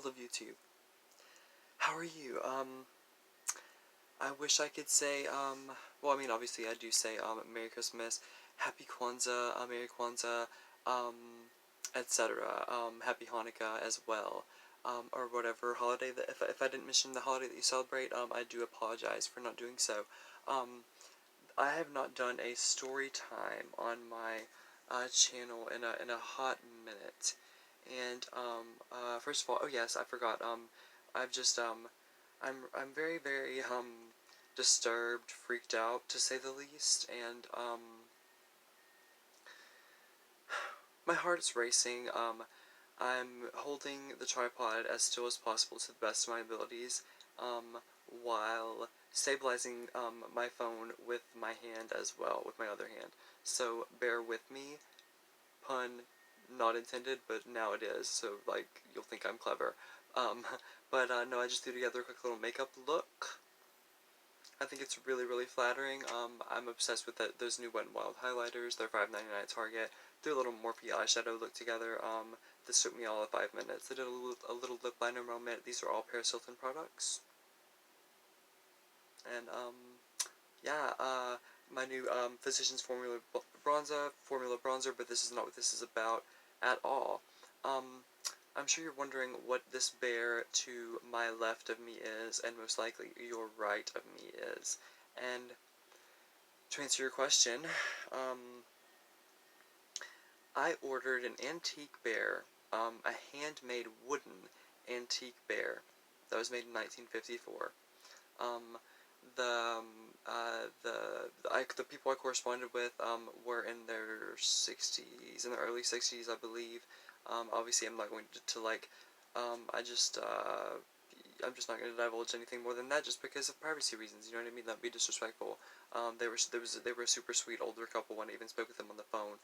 of YouTube. How are you? I wish I could say, well, I mean, obviously I do say, Merry Christmas, Happy Kwanzaa, Merry Kwanzaa, um, etc., Happy Hanukkah as well, or whatever holiday that, if I didn't mention the holiday that you celebrate, I do apologize for not doing so. I have not done a story time on my, channel in a hot minute, and, first of all, oh yes, I forgot, I've just, I'm very, very, disturbed, freaked out, to say the least, and, my heart is racing. I'm holding the tripod as still as possible to the best of my abilities, while stabilizing, my phone with my hand as well, with my other hand. So, bear with me. Pun not intended, but now it is, so, like, you'll think I'm clever. Um, but, no, I just threw together a quick little makeup look. I think it's really, really flattering. I'm obsessed with those new Wet n Wild highlighters. They're $5.99 at Target. Threw a little Morphe eyeshadow look together. This took me all of 5 minutes. I did a little lip liner moment. These are all Paris Hilton products. And, yeah, my new, Physicians Formula bronzer, but this is not what this is about at all. I'm sure you're wondering what this bear to my left of me is, and most likely your right of me is. And to answer your question, I ordered an antique bear, a handmade wooden antique bear that was made in 1954. The the people I corresponded with, were in their 60s, in their early 60s, I believe. Obviously I'm not going to like, I'm just not going to divulge anything more than that, just because of privacy reasons, you know what I mean? That'd be disrespectful. They were a super sweet older couple when I even spoke with them on the phone.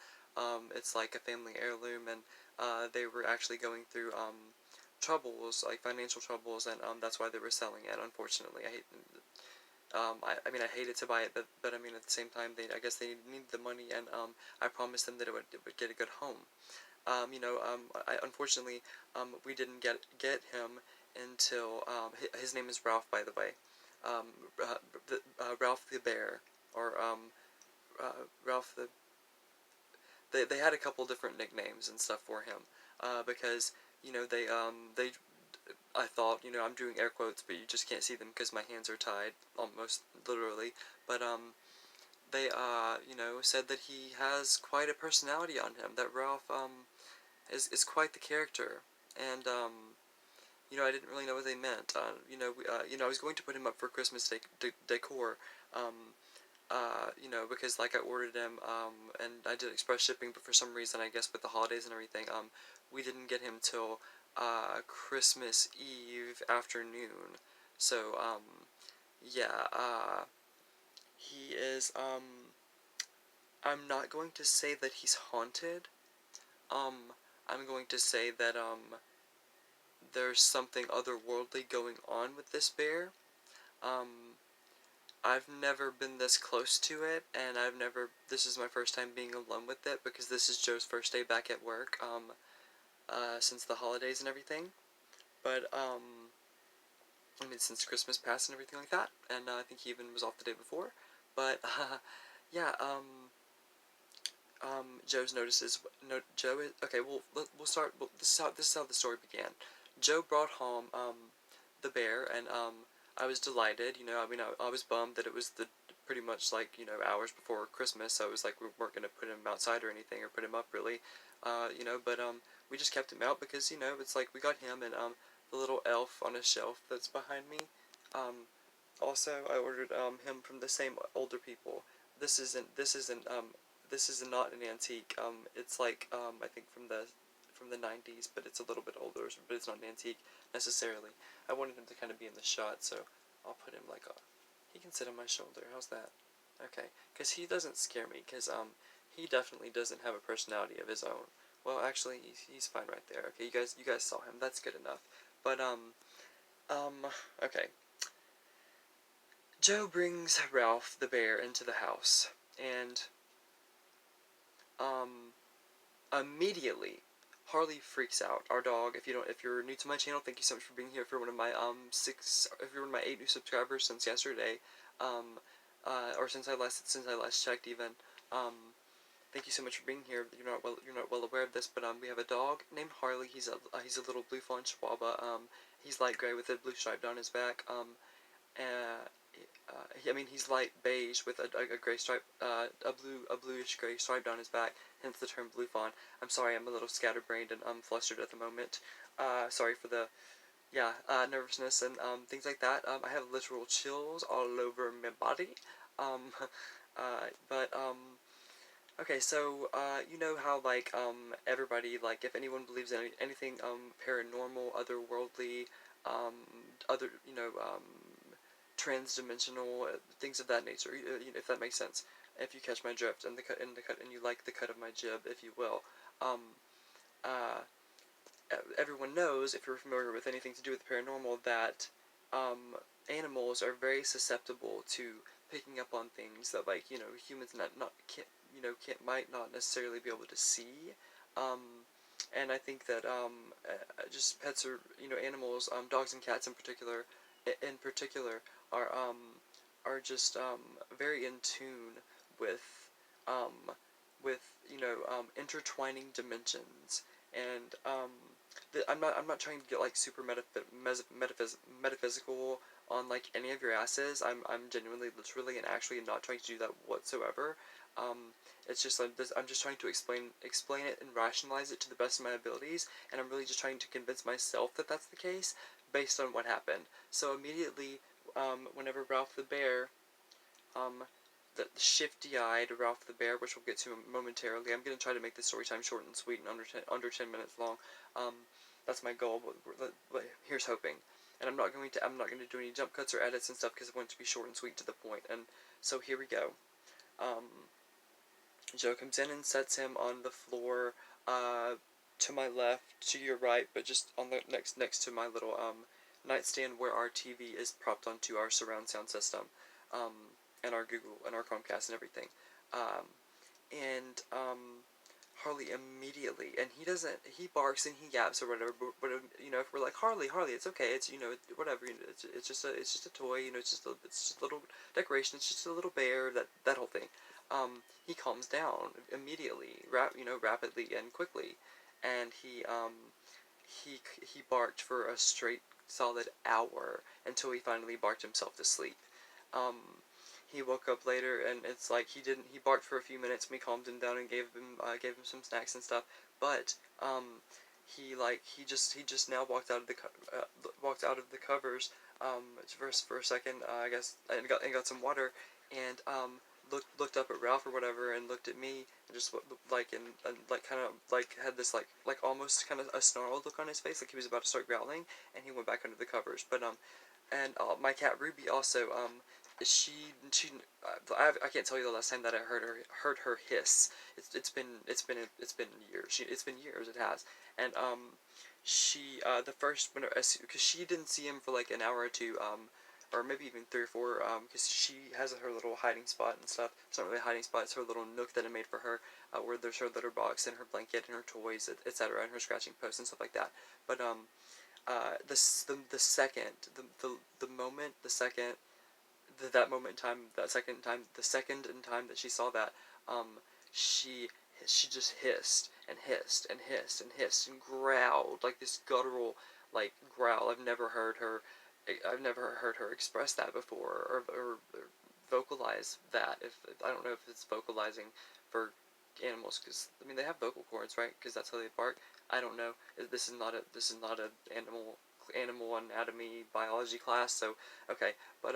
It's like a family heirloom, and, they were actually going through, troubles, like financial troubles, and, that's why they were selling it, unfortunately. I mean, I hated to buy it, but I mean, at the same time, I guess they needed the money, and, I promised them that it would get a good home. Unfortunately, we didn't get him until, his name is Ralph, by the way, um, Ralph the Bear, or, Ralph the, they had a couple different nicknames and stuff for him, because, I thought, I'm doing air quotes, but you just can't see them because my hands are tied, almost literally, but, they, said that he has quite a personality on him, that Ralph, is quite the character, and, I didn't really know what they meant. I was going to put him up for Christmas decor, because, like, I ordered him, and I did express shipping, but for some reason, I guess with the holidays and everything, we didn't get him till, Christmas Eve afternoon. So, yeah, he is, I'm not going to say that he's haunted. I'm going to say that, there's something otherworldly going on with this bear. I've never been this close to it, and this is my first time being alone with it, because this is Joe's first day back at work, since the holidays and everything. But, I mean, since Christmas passed and everything like that, and, I think he even was off the day before. But, yeah, Joe's notices, no, Joe is, okay, we'll start, this is how the story began. Joe brought home, the bear, and, I was delighted, I mean, I was bummed that it was pretty much, like, hours before Christmas, so it was like we weren't gonna put him outside or anything, or put him up, really, but, we just kept him out, because, it's like, we got him, and, the little elf on a shelf that's behind me, also, I ordered, him from the same older people. This isn't, this is not an antique, it's like, I think from the 90s, but it's a little bit older, but it's not an antique, necessarily. I wanted him to kind of be in the shot, so I'll put him, like, he can sit on my shoulder, how's that? Okay, because he doesn't scare me, because, he definitely doesn't have a personality of his own. Well, actually, he's fine right there. Okay, you guys saw him, that's good enough. But, okay. Joe brings Ralph the bear into the house, and, immediately, Harley freaks out. Our dog. If you're new to my channel, thank you so much for being here. If you're one of my if you're one of my 8 new subscribers since yesterday, or since I last checked even, um, thank you so much for being here. You're not well aware of this, but we have a dog named Harley. He's a little blue fawn Chihuahua. He's light gray with a blue stripe down his back. Uh, he's light beige with a gray stripe, a bluish gray stripe down his back. Hence the term blue fawn. I'm sorry, I'm a little scatterbrained and flustered at the moment. Sorry for the nervousness and things like that. I have literal chills all over my body. Um, but okay, so you know how like everybody, like if anyone believes in anything paranormal, otherworldly, um, other trans-dimensional, things of that nature, if that makes sense. If you catch my drift and and you like the cut of my jib, if you will. Um, uh, Everyone knows, if you're familiar with anything to do with the paranormal, that animals are very susceptible to picking up on things that, like, humans not can't can't might not necessarily be able to see. Um, and I think that just pets are animals, dogs and cats in particular, in particular are just very in tune with um, intertwining dimensions. And I'm not trying to get like super metaphysical on like any of your asses. I'm genuinely, literally, and actually not trying to do that whatsoever. It's just I'm just trying to explain it and rationalize it to the best of my abilities, and I'm really just trying to convince myself that that's the case based on what happened. So immediately, whenever Ralph the bear, the shifty-eyed Ralph the bear, which we'll get to momentarily. I'm gonna try to make this story time short and sweet and under 10 minutes long. Um, that's my goal. But here's hoping. And I'm not going to do any jump cuts or edits and stuff because I want it to be short and sweet to the point. And so here we go. Joe comes in and sets him on the floor, to my left, to your right, but just on the next to my little nightstand where our TV is propped onto our surround sound system, and our Google and our Chromecast and everything, and Harley immediately, and he barks and he yaps or whatever, but if we're like, Harley, it's okay, it's whatever, it's just a toy, it's just a little decoration, it's just a little bear, that whole thing. He calms down immediately, rapidly and quickly, and he barked for a straight solid hour until he finally barked himself to sleep. Um, he woke up later, and it's like he barked for a few minutes. We calmed him down and gave him some snacks and stuff. But he just now walked out of the covers for a second, I guess, and got some water, and looked up at Ralph or whatever, and looked at me, and just like kind of like had this like almost kind of a snarled look on his face, like he was about to start growling, and he went back under the covers. But and my cat Ruby also, she I can't tell you the last time that I heard her hiss. It's been years. It's been years. It has. And she the first when because she didn't see him for like an hour or two, or maybe even 3 or 4, because she has her little hiding spot and stuff. It's not really a hiding spot. It's her little nook that I made for her, where there's her litter box and her blanket and her toys, etc., and her scratching post and stuff like that. But the second, the moment, the second, that moment in time, the second in time that she saw that, she just hissed and hissed and hissed and hissed and growled like this guttural like growl. I've never heard her express that before, or vocalize that. If I don't know if it's vocalizing for animals, because I mean they have vocal cords, right? Because that's how they bark. I don't know. This is not a animal anatomy biology class. So okay, but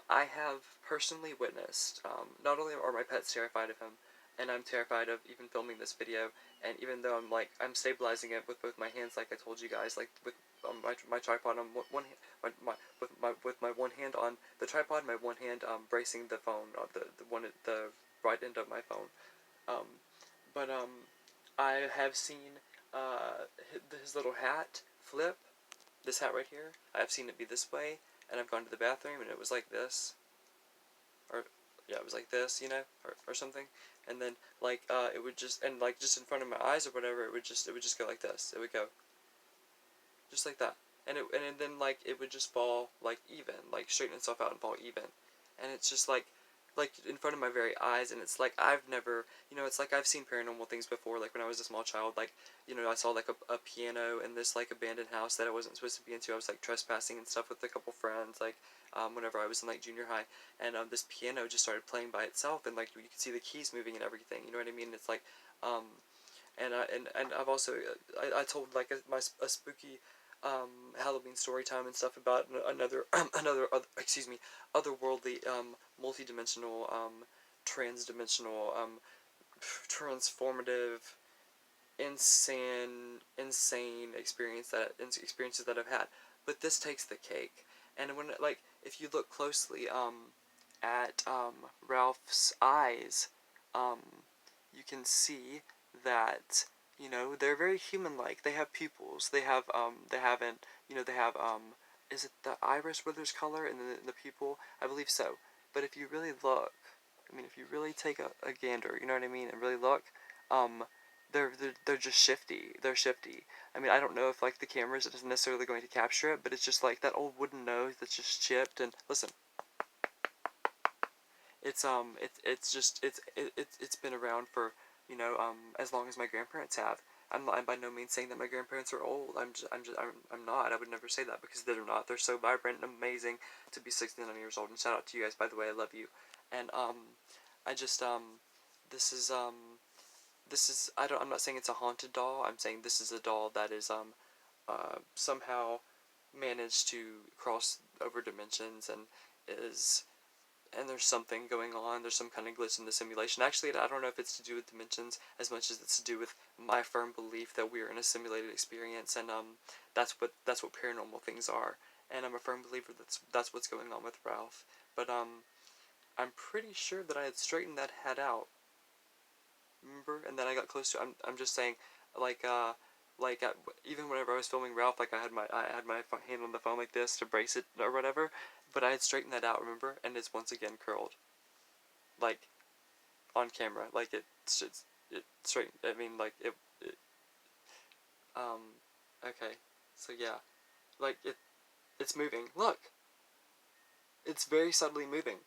I have personally witnessed. Not only are my pets terrified of him, and I'm terrified of even filming this video. And even though I'm stabilizing it with both my hands, like I told you guys, like with my tripod on one hand, with my one hand on the tripod, my one hand bracing the phone, the right end of my phone. Um, but I have seen his little hat flip. This hat right here, I've seen it be this way, and I've gone to the bathroom and it was like this, or yeah, it was like this, you know, or something, and then like it would just, and like just in front of my eyes or whatever, it would just go like this. It would go just like that, and then like it would just fall like even, like straighten itself out and fall even, and it's just like in front of my very eyes, and it's like I've never, you know, it's like I've seen paranormal things before, like when I was a small child, like, you know, I saw like a piano in this like abandoned house that I wasn't supposed to be into. I was like trespassing and stuff with a couple friends, like whenever I was in like junior high, and this piano just started playing by itself, and like you could see the keys moving and everything. You know what I mean? It's like, um, and I've also I told like a spooky Halloween story time and stuff about another excuse me, otherworldly multi-dimensional trans-dimensional transformative insane experiences that I've had, but this takes the cake. And when, like, if you look closely at Ralph's eyes, um, you can see that, you know, they're very human-like. They have pupils. They haven't, you know, they have is it the iris where there's color in the pupil? I believe so. But if you really look, I mean, if you really take a gander, you know what I mean, and really look, um, they're just shifty. They're shifty. I mean, I don't know if like the camera isn't necessarily going to capture it, but it's just like that old wooden nose that's just chipped. And listen, it's just it's been around for, you know, as long as my grandparents have. I'm by no means saying that my grandparents are old. I'm not. I would never say that, because they're not. They're so vibrant and amazing to be 69 years old. And shout out to you guys, by the way. I love you. And I just this is I'm not saying it's a haunted doll. I'm saying this is a doll that is somehow managed to cross over dimensions, and is, and there's something going on. There's some kind of glitch in the simulation. Actually, I don't know if it's to do with dimensions as much as it's to do with my firm belief that we're in a simulated experience, and that's what paranormal things are. And I'm a firm believer that's what's going on with Ralph. But I'm pretty sure that I had straightened that head out. Remember? And then I got close to. I'm just saying, like like even whenever I was filming Ralph, like I had my hand on the phone like this to brace it or whatever, but I had straightened that out, remember? And it's once again curled, like on camera, like it straight. I mean, like it okay, so yeah, like it's moving. Look, it's very subtly moving.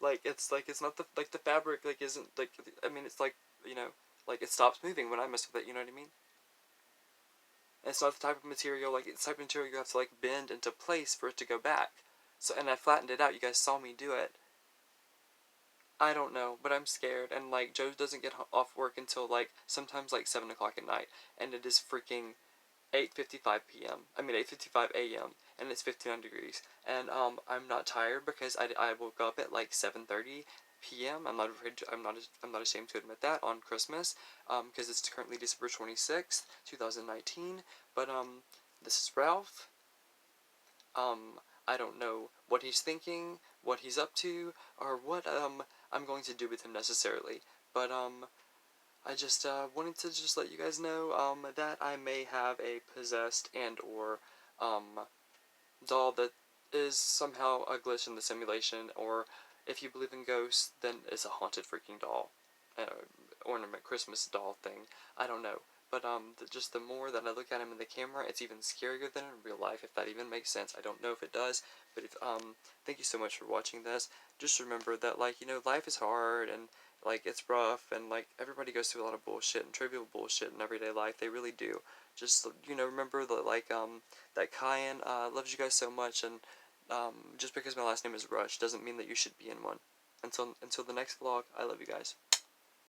Like it's not the, like the fabric like isn't like, I mean, it's like, you know, like it stops moving when I mess with it. You know what I mean? And it's not the type of material, like it's the type of material you have to like bend into place for it to go back. So, and I flattened it out. You guys saw me do it. I don't know, but I'm scared. And like Joe doesn't get off work until like sometimes like 7 o'clock at night, and it is freaking 8:55 p.m. I mean 8:55 a.m. and it's 59 degrees. And I'm not tired because I woke up at like 7:30 p.m. I'm not ashamed to admit that, on Christmas, because it's currently December 26th, 2019. But this is Ralph. I don't know what he's thinking, what he's up to, or what I'm going to do with him necessarily. But I just wanted to just let you guys know that I may have a possessed and or doll that is somehow a glitch in the simulation, or if you believe in ghosts, then it's a haunted freaking doll, uh, ornament Christmas doll thing. I don't know. But just the more that I look at him in the camera, it's even scarier than in real life, if that even makes sense. I don't know if it does, but if thank you so much for watching this. Just remember that, like, you know, life is hard, and like it's rough, and like everybody goes through a lot of bullshit and trivial bullshit in everyday life. They really do. Just, you know, remember that, like, that Kyan loves you guys so much, and just because my last name is Rush doesn't mean that you should be in one. Until the next vlog, I love you guys.